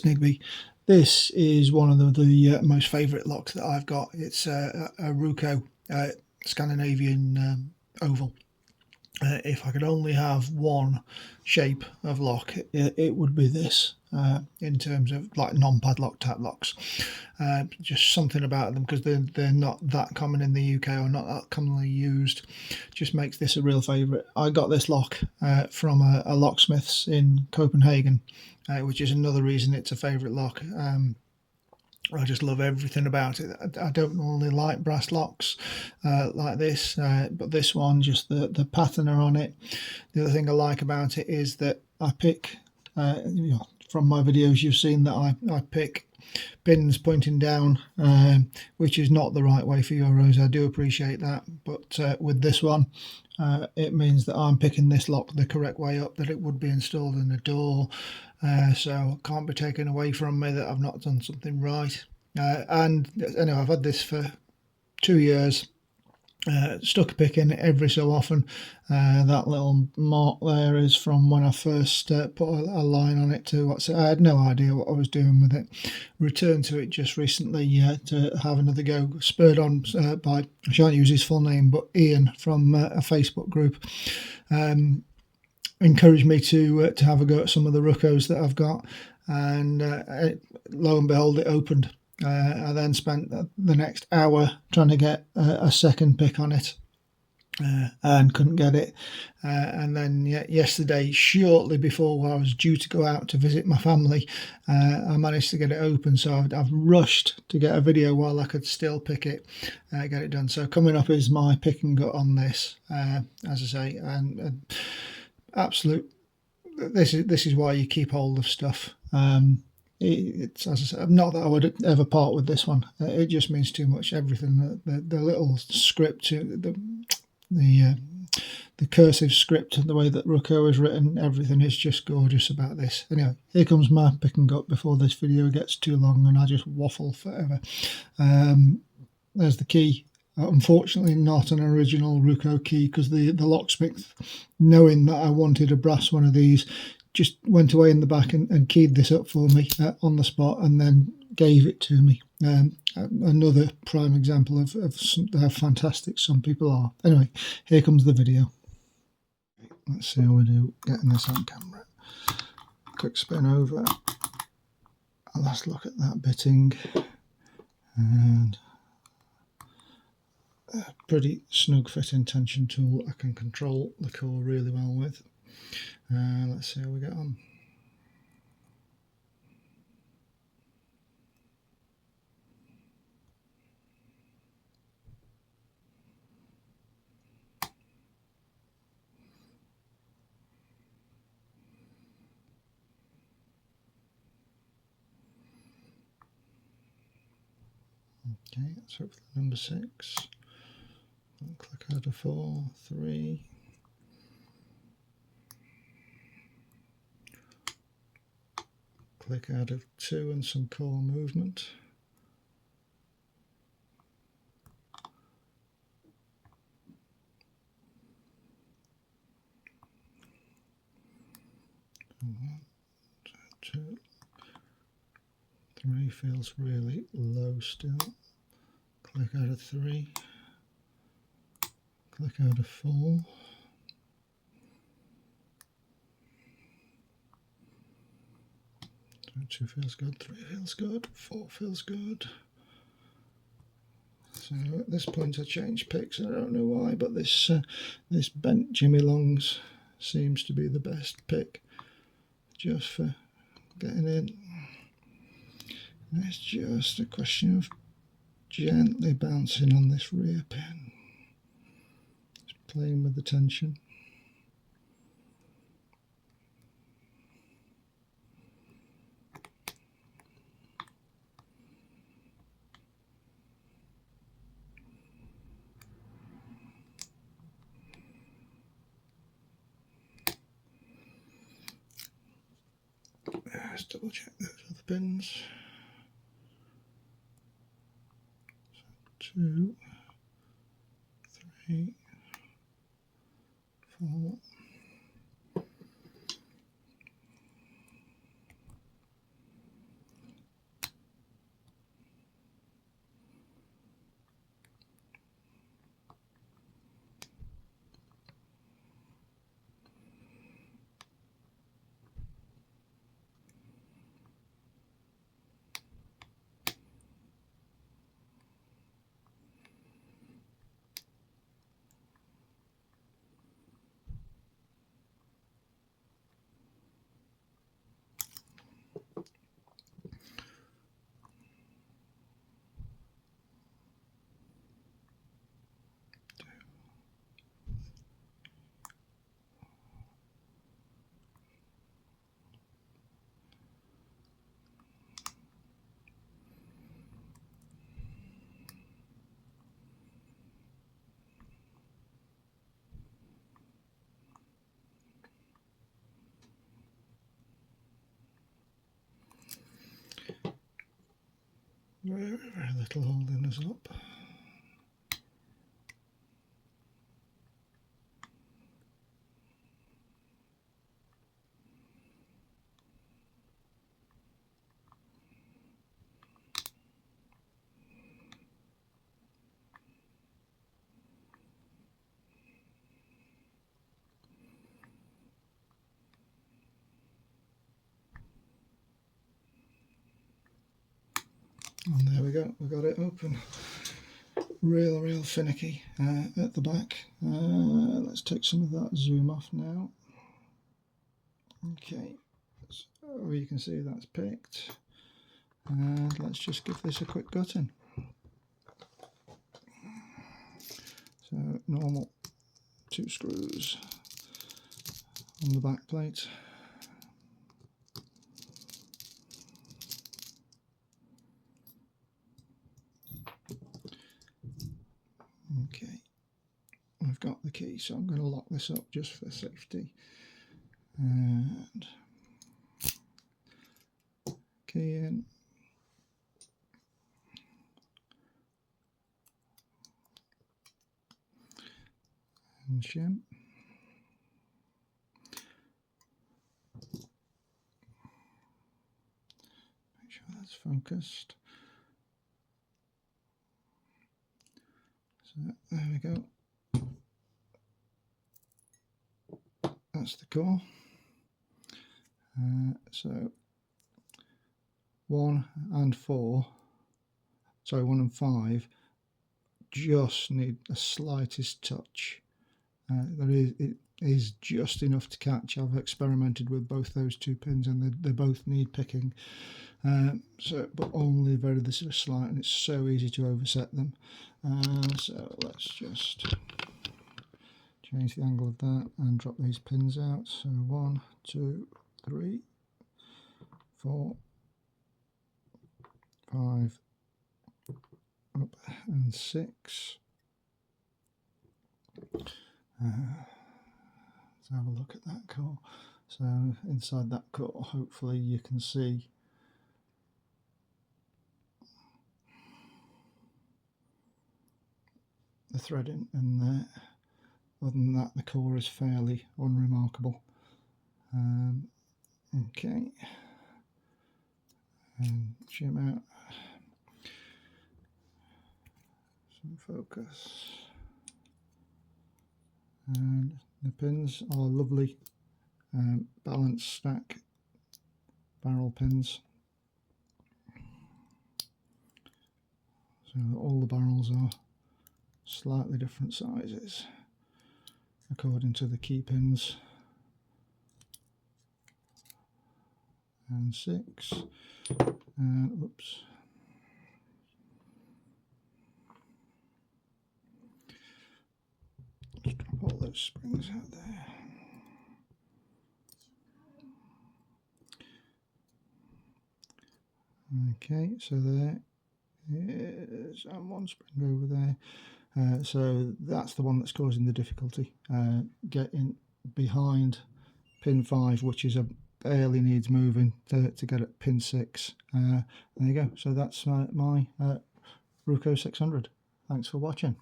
it's Nigby. This is one of the most favourite locks that I've got. It's a Ruko Scandinavian Oval. If I could only have one shape of lock, it would be this, in terms of like non-padlock type locks. Just something about them, because they're not that common in the UK, or not that commonly used, just makes this a real favourite. I got this lock from a locksmith's in Copenhagen, which is another reason it's a favourite lock. I just love everything about it. I don't normally like brass locks like this, but this one, just the patina on it. The other thing I like about it is that I pick, from my videos you've seen that I pick pins pointing down, which is not the right way for Euros. I do appreciate that, but with this one, it means that I'm picking this lock the correct way up that it would be installed in the door, so it can't be taken away from me that I've not done something right. And anyway, I've had this for 2 years. Stuck a pick in it every so often. That little mark there is from when I first put a line on it to what's it. I had no idea what I was doing with it. Returned to it just recently to have another go, spurred on by, I shan't use his full name, but Ian from a Facebook group. Encouraged me to have a go at some of the Rukos that I've got, and lo and behold, it opened. I then spent the next hour trying to get a second pick on it, and couldn't get it. And then yesterday, shortly before I was due to go out to visit my family, I managed to get it open. So I've rushed to get a video while I could still pick it, get it done. So coming up is my pick and gut on this, as I say, and absolute. This is why you keep hold of stuff. It's, as I said, not that I would ever part with this one. It just means too much. Everything, the little script, the cursive script, and the way that Ruko is written, everything is just gorgeous about this. Anyway, here comes my pick and gut before this video gets too long and I just waffle forever. There's the key. Unfortunately, not an original Ruko key, because the locksmith, knowing that I wanted a brass one of these, just went away in the back and keyed this up for me on the spot, and then gave it to me. Another prime example of how fantastic some people are. Anyway, here comes the video. Let's see how we do getting this on camera. Quick spin over. A last look at that bitting. And a pretty snug fitting tension tool I can control the core really well with. Let's see how we get on. Okay, let's hope for the number 6. I'll click out of 4, 3. Click out of 2 and some core movement. One, 2, 3 feels really low still. Click out of 3. Click out of 4. 2 feels good, 3 feels good, 4 feels good. So at this point I changed picks, I don't know why, but this bent Jimmy Longs seems to be the best pick just for getting in. And it's just a question of gently bouncing on this rear pin, just playing with the tension. Let's double check those other pins. 2, 3, 4. Very, very little holding us up. And there we go, we got it open. Real finicky at the back. Let's take some of that zoom off now. Okay, so you can see that's picked. And let's just give this a quick gutting. So normal 2 screws on the back plate. Okay, I've got the key, so I'm going to lock this up just for safety. And key in. And shim. Make sure that's focused. So there we go. That's the core. So 1 and 4, sorry, 1 and 5 just need a slightest touch. It is just enough to catch. I've experimented with both those 2 pins and they both need picking. But only very slight, and it's so easy to overset them. So let's just change the angle of that and drop these pins out. So 1, 2, 3, 4, 5, up, and 6. Let's have a look at that core. So inside that core, hopefully you can see the threading in there. Other than that, the core is fairly unremarkable. Okay, and shim out, some focus, and the pins are lovely balanced stack barrel pins. So all the barrels are slightly different sizes according to the key pins. And 6, and oops, let's drop all those springs out there. Okay, so there is one spring over there. So that's the one that's causing the difficulty. Getting behind pin 5, which is barely needs moving to get at pin 6. There you go. So that's my Ruko 600. Thanks for watching.